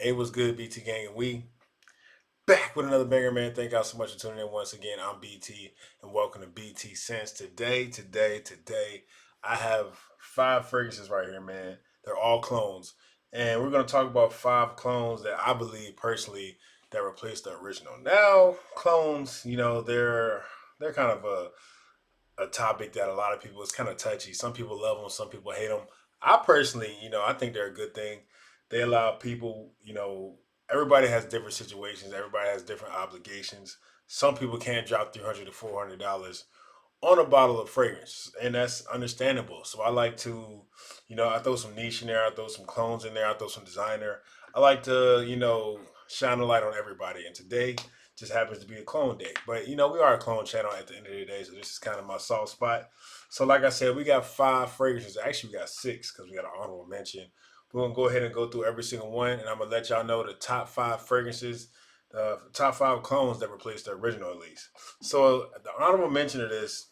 Hey, what's good, BT Gang? And we back with another banger, man. Thank y'all so much for tuning in once again. I'm BT, and welcome to BT Sense. Today, I have five fragrances right here, man. They're all clones, and we're gonna talk about five clones that I believe personally that replaced the original. Now, clones, they're kind of a topic that a lot of people is kind of touchy. Some people love them, some people hate them. I personally, I think they're a good thing. They allow people, everybody has different situations. Everybody has different obligations. Some people can't drop $300 to $400 on a bottle of fragrance, and that's understandable. So I like to, I throw some niche in there. I throw some clones in there. I throw some designer. I like to, shine a light on everybody. And today just happens to be a clone day. But we are a clone channel at the end of the day, so this is kind of my soft spot. So like I said, we got five fragrances. Actually, we got six because we got an honorable mention. We're gonna go ahead and go through every single one, and I'm gonna let y'all know the top five fragrances, the top five clones that replaced the original, at least. So the honorable mention of this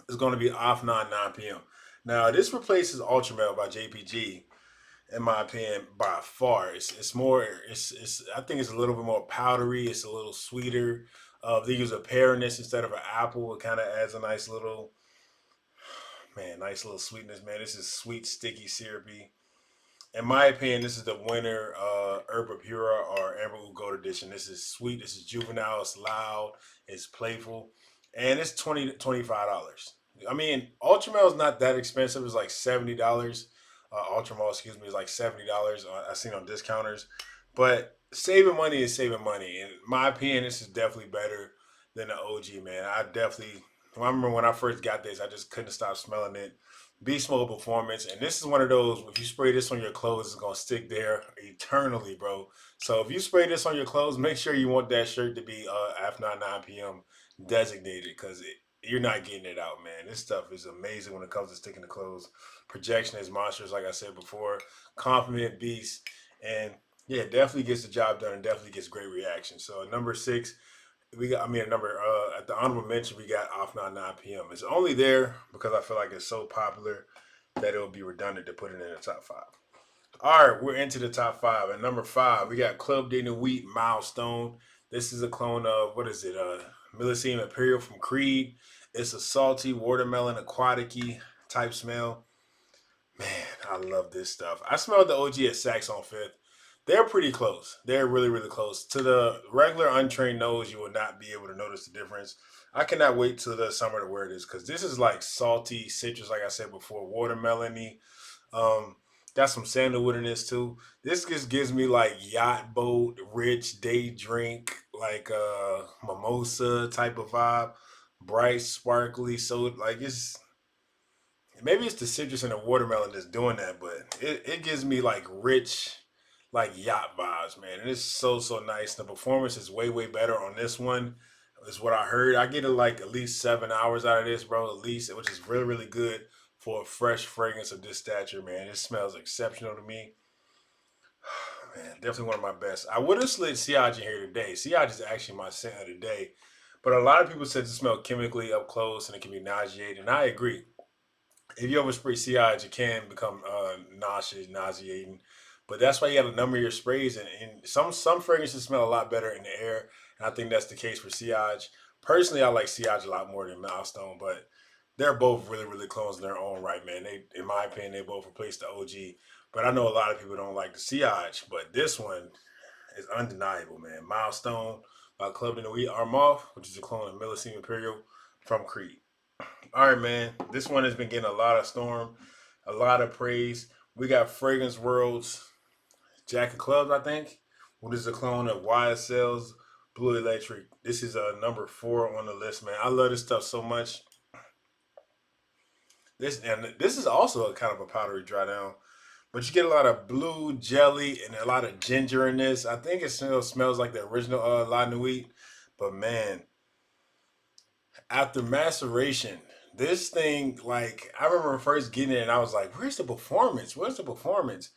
is going to be off 9 Now this replaces Ultramel by JPG, in my opinion, by far. It's more. It's I think it's a little bit more powdery. It's a little sweeter. They use a pear in this instead of an apple. It kind of adds a nice little sweetness. Man, this is sweet, sticky, syrupy. In my opinion, this is the winner, Herba Pura or Amber Oud Gold Edition. This is sweet. This is juvenile. It's loud. It's playful, and it's $20 to $25. I mean, Ultramel is not that expensive. It's like $70. Ultramel, excuse me, is like $70. I seen on discounters, but saving money is saving money. In my opinion, this is definitely better than the OG. Man, I remember when I first got this, I just couldn't stop smelling it. Beast Mode Performance, and this is one of those. If you spray this on your clothes, it's gonna stick there eternally, bro. So if you spray this on your clothes, make sure you want that shirt to be after 9 p.m. designated, because you're not getting it out, man. This stuff is amazing when it comes to sticking to clothes. Projection is monstrous, like I said before. Confident beast, and yeah, definitely gets the job done and definitely gets great reaction. So number six, we got. I mean, number at the honorable mention, we got off 9 p.m. It's only there because I feel like it's so popular that it would be redundant to put it in the top five. All right, we're into the top five. At number five, we got Club de Nuit Milestone. This is a clone of, what is it? Millesime Imperial from Creed. It's a salty watermelon aquatic type smell. Man, I love this stuff. I smelled the OG at Saks on Fifth. They're pretty close. They're really, really close. To the regular untrained nose, you will not be able to notice the difference. I cannot wait till the summer to wear this because this is like salty citrus, like I said before, watermelony. Um, got some sandalwood in this too. This just gives me like yacht boat, rich day drink, like mimosa type of vibe. Bright, sparkly. So like maybe it's the citrus and the watermelon that's doing that, but it gives me like rich, like yacht vibes, man. And it's so nice. The performance is way better on this one. Is what I heard. I get like at least 7 hours out of this, bro. At least, which is really good for a fresh fragrance of this stature, man. It smells exceptional to me. Man, definitely one of my best. I would have slid Siage in here today. Siage is actually my scent of the day. But a lot of people said it smelled chemically up close and it can be nauseating. And I agree. If you overspray Siage, it can become nauseating. But that's why you got to number your sprays, and some fragrances smell a lot better in the air, and I think that's the case for Siage. Personally, I like Siage a lot more than Milestone, but they're both really clones in their own right, man. They, in my opinion, they both replace the OG. But I know a lot of people don't like the Siage, but this one is undeniable, man. Milestone by Club de Nuit Armand, which is a clone of Millesime Imperial from Creed. All right, man. This one has been getting a lot of storm, a lot of praise. We got Fragrance World's Jack of Clubs, I think, which is a clone of YSL's Blue Electric. This is number four on the list, man. I love this stuff so much. This is also a kind of a powdery dry down, but you get a lot of blue jelly and a lot of ginger in this. I think it still smells like the original La Nuit, but man, after maceration, this thing, like, I remember first getting it and I was like, where's the performance? Where's the performance?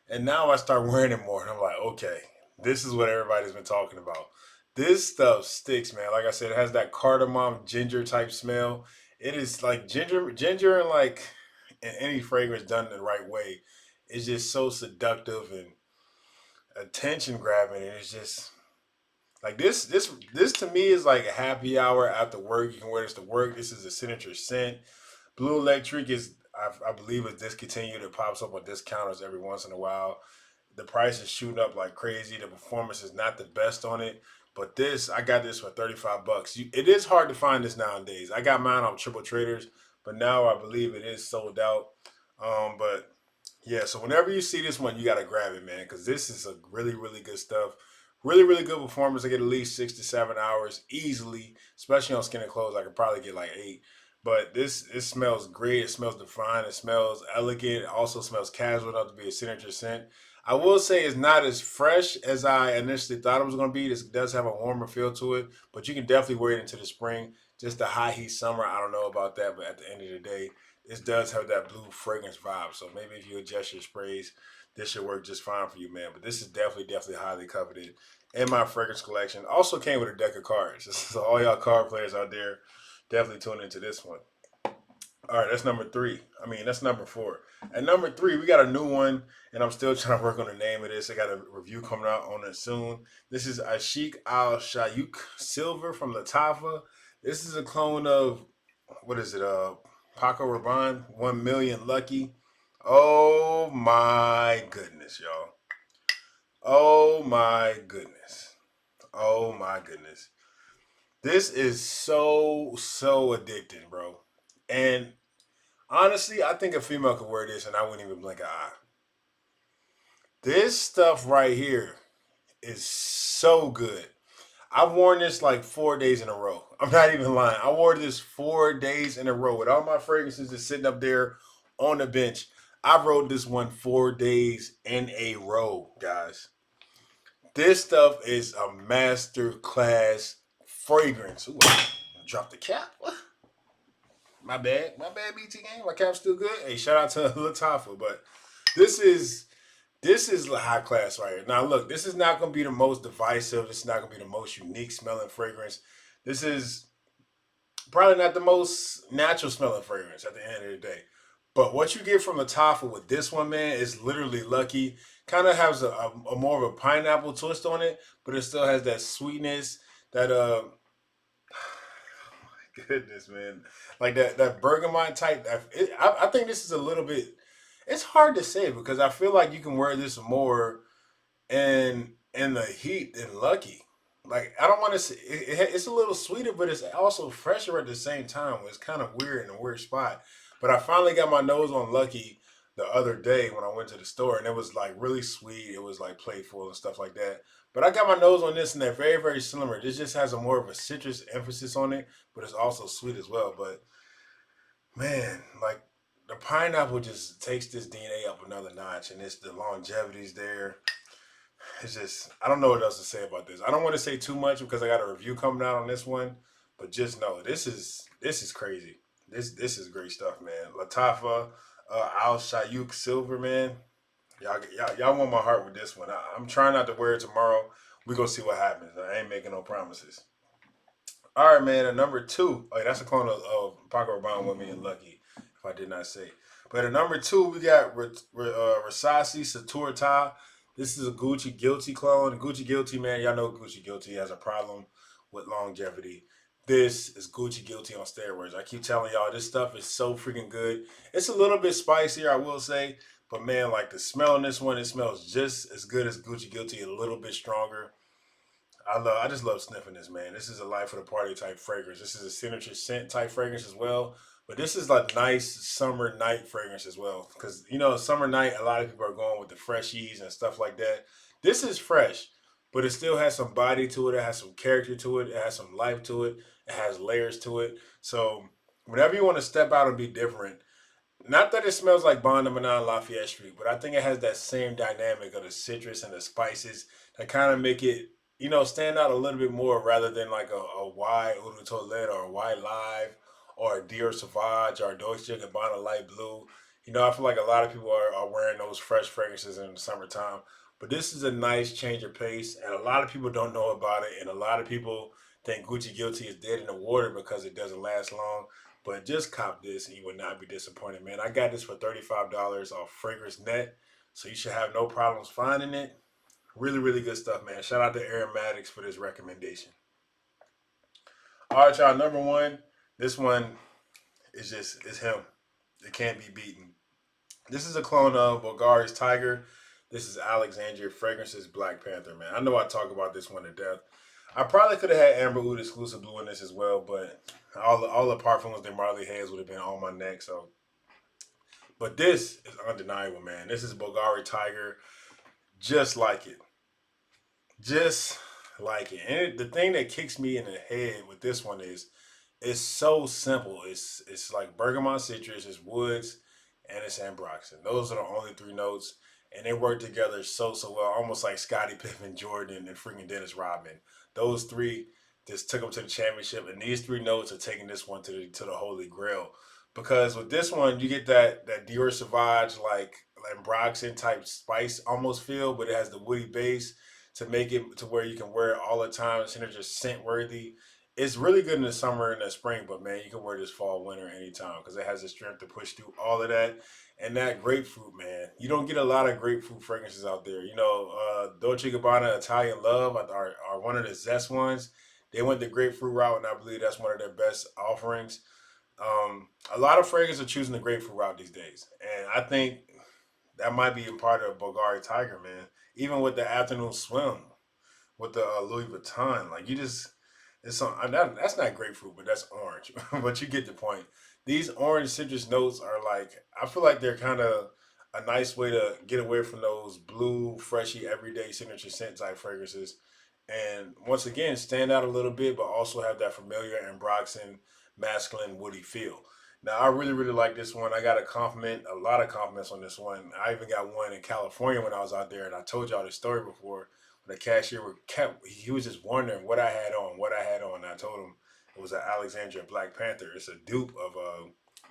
And now I start wearing it more and I'm like, okay, this is what everybody's been talking about. This stuff sticks, man. Like I said, it has that cardamom ginger type smell. It is like ginger and like in any fragrance done the right way is just so seductive, and attention grabbing. And it's just like this to me is like a happy hour after work. You can wear this to work. This is a signature scent. Blue Electric is, I believe, is discontinued. It pops up on discounters every once in a while. The price is shooting up like crazy. The performance is not the best on it. But this, I got this for 35 bucks. It is hard to find this nowadays. I got mine on Triple Traders, but now I believe it is sold out. But yeah, so whenever you see this one, you gotta grab it, man, because this is a really, really good stuff. Really, really good performance. I get at least 6 to 7 hours easily, especially on skin and clothes. I could probably get like 8. But this it smells great. It smells defined. It smells elegant. It also smells casual enough to be a signature scent. I will say it's not as fresh as I initially thought it was going to be. This does have a warmer feel to it, but you can definitely wear it into the spring. Just the high heat summer, I don't know about that, but at the end of the day, this does have that blue fragrance vibe. So maybe if you adjust your sprays, this should work just fine for you, man. But this is definitely highly coveted in my fragrance collection. Also came with a deck of cards. So all y'all card players out there, definitely tune into this one. All right, that's number three. I mean, that's number four. At number three, we got a new one, and I'm still trying to work on the name of this. I got a review coming out on it soon. This is Ashik Al Shayuk Silver from Latafa. This is a clone of, what is it? Paco Rabanne, 1 million Lucky. Oh my goodness, y'all. Oh my goodness. Oh my goodness. This is so addicting, bro. And honestly, I think a female could wear this and I wouldn't even blink an eye. This stuff right here is so good. I've worn this like 4 days in a row. I'm not even lying. I wore this 4 days in a row with all my fragrances just sitting up there on the bench. I rode this one 4 days in a row, guys. This stuff is a master class fragrance. Ooh, I dropped the cap. What? My bad, BT game. My cap's still good. Hey, shout out to Latafa, but this is this is high class right here. Now, look, this is not going to be the most divisive. This is not going to be the most unique smelling fragrance. This is probably not the most natural smelling fragrance at the end of the day. But what you get from Latafa with this one, man, is literally lucky. Kind of has a more of a pineapple twist on it, but it still has that sweetness, that goodness, man, like that bergamot type. I think this is a little bit. It's hard to say because I feel like you can wear this more in the heat than Lucky. Like I don't want to say it's a little sweeter, but it's also fresher at the same time. It's kind of weird in a weird spot. But I finally got my nose on Lucky the other day when I went to the store, and it was like really sweet. It was like playful and stuff like that. But I got my nose on this, and they're very similar. This just has a more of a citrus emphasis on it, but it's also sweet as well. But man, like the pineapple just takes this DNA up another notch, and it's the longevity's there. It's just I don't know what else to say about this. I don't want to say too much because I got a review coming out on this one, but just know this is crazy. This is great stuff, man. Latafa, Al Shayuk Silver, man. Y'all want my heart with this one. I'm trying not to wear it tomorrow. We gonna see what happens. I ain't making no promises. All right, man. At number two, oh, yeah, that's a clone of Paco Rabanne with me and Lucky, if I did not say. But at number two, we got Rasasi Saturta. This is a Gucci Guilty clone. Gucci Guilty, man, y'all know Gucci Guilty has a problem with longevity. This is Gucci Guilty on steroids. I keep telling y'all, this stuff is so freaking good. It's a little bit spicier, I will say, but man, like the smell in this one, it smells just as good as Gucci Guilty, a little bit stronger. I just love sniffing this, man. This is a life of the party type fragrance. This is a signature scent type fragrance as well. But this is like nice summer night fragrance as well. Because summer night, a lot of people are going with the freshies and stuff like that. This is fresh, but it still has some body to it. It has some character to it. It has some life to it. It has layers to it. So whenever you want to step out and be different, not that it smells like Bond Number 9 Lafayette Street, but I think it has that same dynamic of the citrus and the spices that kind of make it, stand out a little bit more rather than like a Y Eau de Toilette or a Y Live or a Dior Sauvage or a Dolce & Gabbana Light Blue. I feel like a lot of people are wearing those fresh fragrances in the summertime. But this is a nice change of pace, and a lot of people don't know about it, and a lot of people think Gucci Guilty is dead in the water because it doesn't last long. But just cop this and you will not be disappointed, man. I got this for $35 off Fragrance Net, so you should have no problems finding it. Really, really good stuff, man. Shout out to Aromatics for this recommendation. All right, y'all. Number one, this one is him. It can't be beaten. This is a clone of Bulgari's Tiger. This is Alexandria Fragrances Black Panther, man. I know I talk about this one to death. I probably could have had Amber Oud exclusive blue in this as well, but all the parfums that Marley has would have been on my neck. So, but this is undeniable, man. This is Bulgari Tiger, just like it, just like it. And the thing that kicks me in the head with this one is it's so simple. It's like bergamot citrus, it's woods, and it's ambroxan. Those are the only three notes, and they work together so well, almost like Scottie Pippen, Jordan, and freaking Dennis Rodman. Those three just took them to the championship, and these three notes are taking this one to the holy grail. Because with this one, you get that Dior Sauvage like ambroxan type spice almost feel, but it has the woody base to make it to where you can wear it all the time. It's just scent worthy. It's really good in the summer and the spring, but man, you can wear this fall, winter, anytime because it has the strength to push through all of that. And that grapefruit, man, you don't get a lot of grapefruit fragrances out there. Dolce Gabbana Italian Love are one of the zest ones. They went the grapefruit route, and I believe that's one of their best offerings. A lot of fragrances are choosing the grapefruit route these days, and I think that might be a part of Bulgari Tiger, man. Even with the afternoon swim, with the Louis Vuitton, like you just it's some that's not grapefruit, but that's orange. But you get the point. These orange citrus notes are like I feel like they're kind of a nice way to get away from those blue, freshy, everyday signature scent type fragrances, and once again stand out a little bit, but also have that familiar ambroxan, masculine, woody feel. Now I really really like this one. I got a lot of compliments on this one. I even got one in California when I was out there, and I told y'all this story before the cashier kept he was just wondering what I had on. And I told him it was an Alexandria Black Panther. It's a dupe of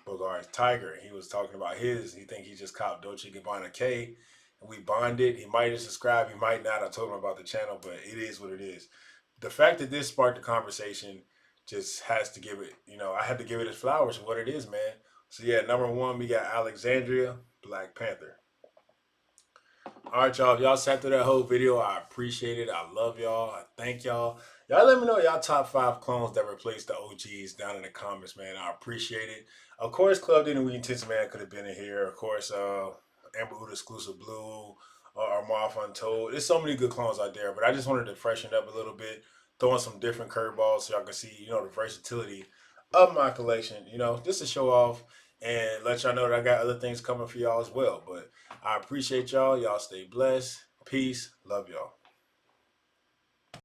Bulgari's Tiger. He was talking about his. He think he just copped Dolce Gabbana K, and we bonded. He might have subscribed, he might not. I told him about the channel, but it is what it is. The fact that this sparked the conversation just has to give it. I had to give it its flowers for what it is, man. So yeah, number one, we got Alexandria Black Panther. All right, y'all. If y'all sat through that whole video, I appreciate it. I love y'all. I thank y'all. Y'all let me know y'all top five clones that replaced the OGs down in the comments, man. I appreciate it. Of course, Club Didn't We Intense Man could have been in here. Of course, Amber Oud Exclusive Blue or Marf Untold. There's so many good clones out there, but I just wanted to freshen it up a little bit, throwing some different curveballs so y'all can see, the versatility of my collection. Just to show off and let y'all know that I got other things coming for y'all as well. But I appreciate y'all. Y'all stay blessed. Peace. Love y'all.